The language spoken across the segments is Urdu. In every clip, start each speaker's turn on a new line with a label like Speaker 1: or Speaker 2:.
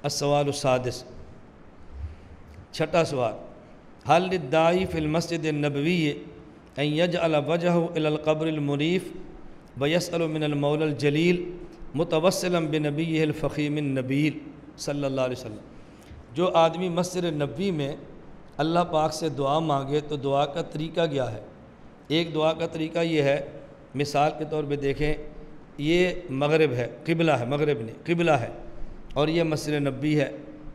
Speaker 1: السوال السادس، چھٹا سوال، حل للداعی فی المسجد النبوی ان یجعل وجہہ الی القبر المنیف ویسأل من المولا الجلیل متوسلا بنبیہ الفخیم النبیل صلی اللہ علیہ وسلم۔ جو آدمی مسجد نبوی میں اللہ پاک سے دعا مانگے تو دعا کا طریقہ کیا ہے؟ ایک دعا کا طریقہ یہ ہے، مثال کے طور پہ دیکھیں، یہ مغرب ہے، قبلہ ہے، مغرب نہیں قبلہ ہے، اور یہ مسجد نبوی ہے،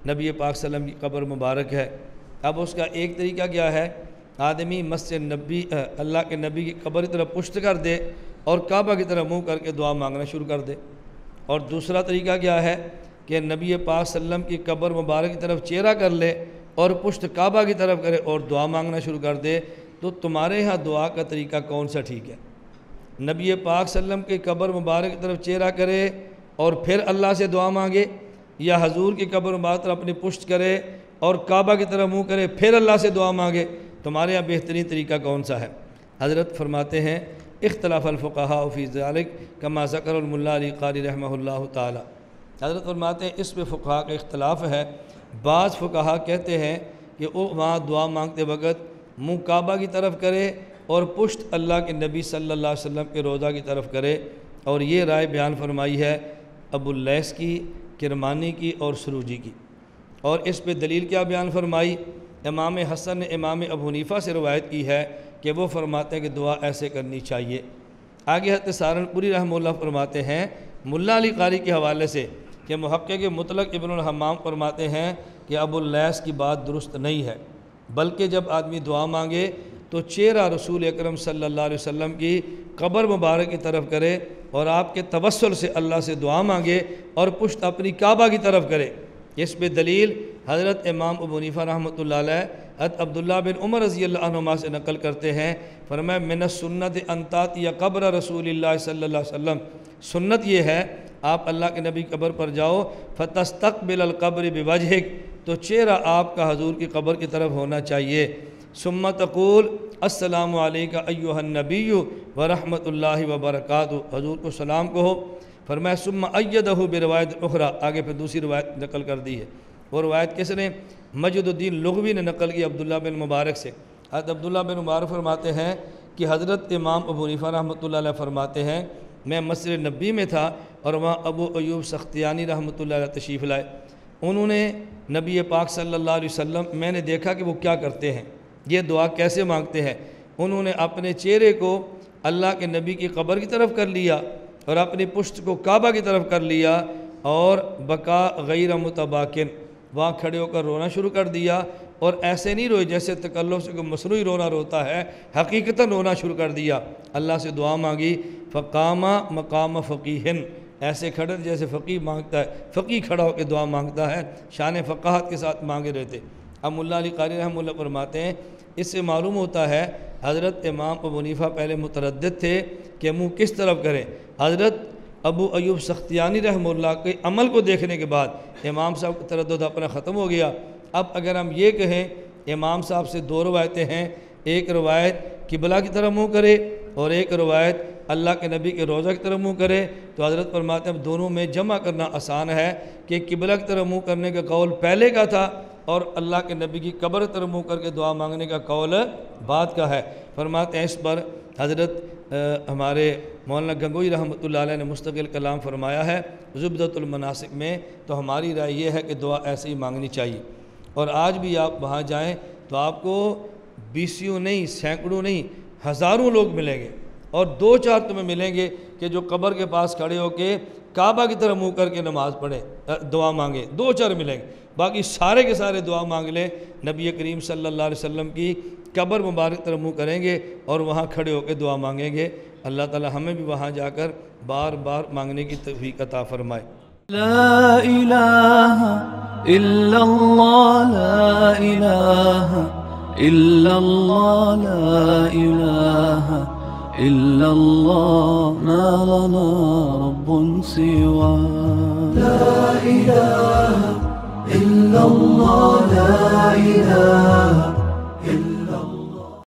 Speaker 1: نبی پاک صلی اللہ علیہ وسلم کی قبر مبارک ہے۔ اب اس کا ایک طریقہ کیا ہے، آدمی مسجد نبوی اللہ کے نبی کی قبر کی طرف پشت کر دے اور کعبہ کی طرف منہ کر کے دعا مانگنا شروع کر دے۔ اور دوسرا طریقہ کیا ہے کہ نبی پاک صلی اللہ علیہ وسلم کی قبر مبارک کی طرف چہرہ کر لے اور پشت کعبہ کی طرف کرے اور دعا مانگنا شروع کر دے۔ تو تمہارے ہاں دعا کا طریقہ کون سا ٹھیک ہے؟ نبی پاک صلی اللہ علیہ وسلم کی قبر مبارک کی طرف چہرہ کرے اور پھر اللہ سے دعا مانگے، یا حضور کی قبر مبارک طرف اپنی پشت کرے اور کعبہ کی طرف منہ کرے پھر اللہ سے دعا مانگے؟ تمہارے یہاں بہترین طریقہ کون سا ہے؟ حضرت فرماتے ہیں اختلاف الفقہاء فی ذلک کما ذکر الملا علی قاری رحمہ اللہ تعالی۔ حضرت فرماتے ہیں اس پہ فقہاء کا اختلاف ہے۔ بعض فقہاء کہتے ہیں کہ وہ وہاں دعا مانگتے وقت منہ کعبہ کی طرف کرے اور پشت اللہ کے نبی صلی اللہ علیہ وسلم کے روضہ کی طرف کرے، اور یہ رائے بیان فرمائی ہے ابو اللیث کی، کرمانی کی اور سروجی کی۔ اور اس پہ دلیل کیا بیان فرمائی؟ امام حسن نے امام ابو حنیفہ سے روایت کی ہے کہ وہ فرماتے ہیں کہ دعا ایسے کرنی چاہیے۔ آگے حضرت سہارنپوری رحمہ اللہ فرماتے ہیں ملا علی قاری کے حوالے سے کہ محقق مطلق ابن الحمام فرماتے ہیں کہ ابو اللیث کی بات درست نہیں ہے، بلکہ جب آدمی دعا مانگے تو چہرہ رسول اکرم صلی اللہ علیہ وسلم کی قبر مبارک کی طرف کرے اور آپ کے توسل سے اللہ سے دعا مانگے اور پشت اپنی کعبہ کی طرف کرے۔ اس پہ دلیل حضرت امام ابو حنیفہ رحمۃ اللہ علیہ حضرت عبداللہ بن عمر رضی اللہ عنہما سے نقل کرتے ہیں، فرمایا من السنت ان تاتی قبر رسول اللہ صلی اللہ علیہ وسلم، سنت یہ ہے آپ اللہ کے نبی قبر پر جاؤ فتستقبل القبر بوجہک، تو چہرہ آپ کا حضور کی قبر کی طرف ہونا چاہیے، ثم تقول السلام علیکہ ایہا النبی ورحمۃ اللہ وبرکاتہ، حضور کو سلام کہو۔ فرمایا ثم ایدہ بروایت اخری، آگے پھر دوسری روایت نقل کر دی ہے۔ وہ روایت کس نے؟ مجد الدین لغوی نے نقل کی عبداللہ بن مبارک سے۔ حضرت عبداللہ بن مبارک فرماتے ہیں کہ حضرت امام ابو حنیفہ رحمۃ اللہ علیہ فرماتے ہیں میں مسجد نبی میں تھا اور وہاں ابو ایوب سختیانی رحمۃ اللہ علیہ تشریف لائے، انہوں نے نبی پاک صلی اللہ علیہ وسلم، میں نے دیکھا کہ وہ کیا کرتے ہیں، یہ دعا کیسے مانگتے ہیں۔ انہوں نے اپنے چہرے کو اللہ کے نبی کی قبر کی طرف کر لیا اور اپنی پشت کو کعبہ کی طرف کر لیا اور بقا غیر متباکن، وہاں کھڑے ہو کر رونا شروع کر دیا، اور ایسے نہیں روئے جیسے تکلف سے کوئی مصنوعی رونا روتا ہے، حقیقتاً رونا شروع کر دیا، اللہ سے دعا مانگی، فقام مقام فقیہن، ایسے کھڑے جیسے فقیہ مانگتا ہے، فقیہ کھڑا ہو کے دعا مانگتا ہے، شان فقاہت کے ساتھ مانگے رہتے۔ اب ملا علی قاری رحمہ اللہ فرماتے ہیں اس سے معلوم ہوتا ہے حضرت امام ابو حنیفہ پہلے متردد تھے کہ منہ کس طرف کریں۔ حضرت ابو ایوب سختیانی رحمہ اللہ کے عمل کو دیکھنے کے بعد امام صاحب کا تردد اپنا ختم ہو گیا۔ اب اگر ہم یہ کہیں امام صاحب سے دو روایتیں ہیں، ایک روایت قبلہ کی طرف منہ کرے اور ایک روایت اللہ کے نبی کے روضہ کی طرف منہ کرے، تو حضرت فرماتے ہیں اب دونوں میں جمع کرنا آسان ہے کہ قبلہ کی طرف منہ کرنے کا قول پہلے کا تھا اور اللہ کے نبی کی قبر کی طرف منہ کر کے دعا مانگنے کا قول بعد کا ہے۔ فرماتے ہیں اس پر حضرت ہمارے مولانا گنگوئی رحمۃ اللہ علیہ نے مستقل کلام فرمایا ہے زبدۃ المناسک میں، تو ہماری رائے یہ ہے کہ دعا ایسے ہی مانگنی چاہیے۔ اور آج بھی آپ وہاں جائیں تو آپ کو بیسیوں نہیں، سینکڑوں نہیں، ہزاروں لوگ ملیں گے، اور دو چار تمہیں ملیں گے کہ جو قبر کے پاس کھڑے ہو کے کعبہ کی طرف منہ کر کے نماز پڑھیں، دعا مانگیں، دو چار ملیں گے، باقی سارے کے سارے دعا مانگ لیں نبی کریم صلی اللہ علیہ وسلم کی قبر مبارک طرف منہ کریں گے اور وہاں کھڑے ہو کے دعا مانگیں گے۔ اللہ تعالی ہمیں بھی وہاں جا کر بار بار مانگنے کی توفیق عطا فرمائے۔
Speaker 2: لا الہ الا اللہ، لا الہ الا اللہ، لا الہ الا اللہ، ما لنا رب سوا۔ لا الہ الا اللہ، لا الہ